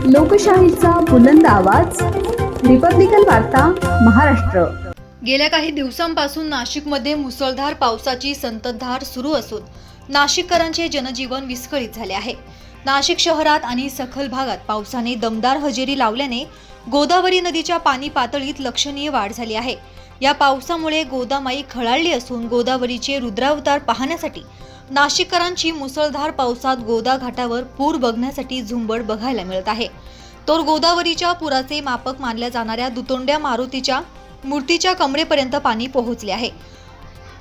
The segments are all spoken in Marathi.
लोकशाहीचा बुलंद आवाज, रिपब्लिकन वार्ता महाराष्ट्र। गेल्या काही दिवसांपासून नाशिकमध्ये मुसळधार पावसाची संततधार सुरू असून नाशिककरांचे जनजीवन विस्कळीत झाले आहे। नाशिक शहरात आणि सखल भागात पावसाने दमदार हजेरी लावल्याने गोदावरी नदीच्या पाणी पातळीत लक्षणीय वाढ झाली आहे। या पावसामुळे गोदामाई खळाळली असून गोदावरीचे रुद्रावतार पाहण्यासाठी नाशिककरांची मुसळधार पावसात गोदा घाटावर पूर बघण्यासाठी झुंबड बघायला मिळत आहे। तर गोदावरीच्या पुराचे मापक मानल्या जाणाऱ्या दुतोंड्या मारुतीच्या मूर्तीच्या कमरेपर्यंत पाणी पोहोचले आहे।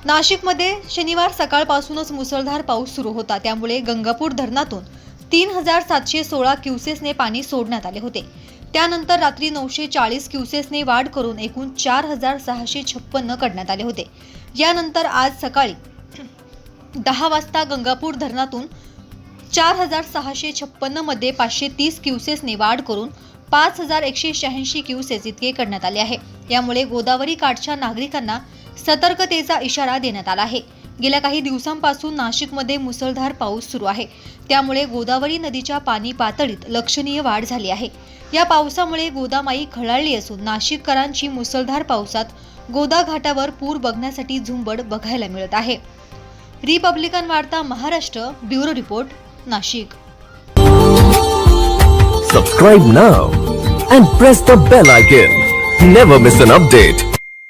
नाशिकमध्ये शनिवार सकाळपासूनच मुसळधार पाऊस सुरू होता, त्यामुळे गंगापूर धरणातून 3716 क्युसेसने पाणी सोडण्यात आले होते। त्यानंतर रात्री 940 क्युसेसने वाढ करून एकूण 4656 करण्यात आले होते। यानंतर आज सकाळी 10 वाजता गंगापूर धरणातून 4656 मध्ये 530 क्युसेसने वाढ करून 5186 क्युसेस इतके करण्यात आले आहे। यामुळे गोदावरी काठच्या नागरिकांना सतर्कतेचा इशारा देण्यात आला आहे। गेल्या काही दिवसांपासून नाशिकमध्ये मुसळधार पाऊस सुरू आहे, त्यामुळे गोदावरी नदीच्या पाणी पातळीत लक्षणीय वाढ झाली आहे। या पावसामुळे गोदामाई खळाळली असून नाशिककरांची मुसळधार पावसात गोदा घाटावर पूर बघण्यासाठी झुंबड बघायला मिळत आहे। रिपब्लिकन वार्ता Maharashtra, bureau report, Nashik. Subscribe now and press the bell icon. Never miss an update.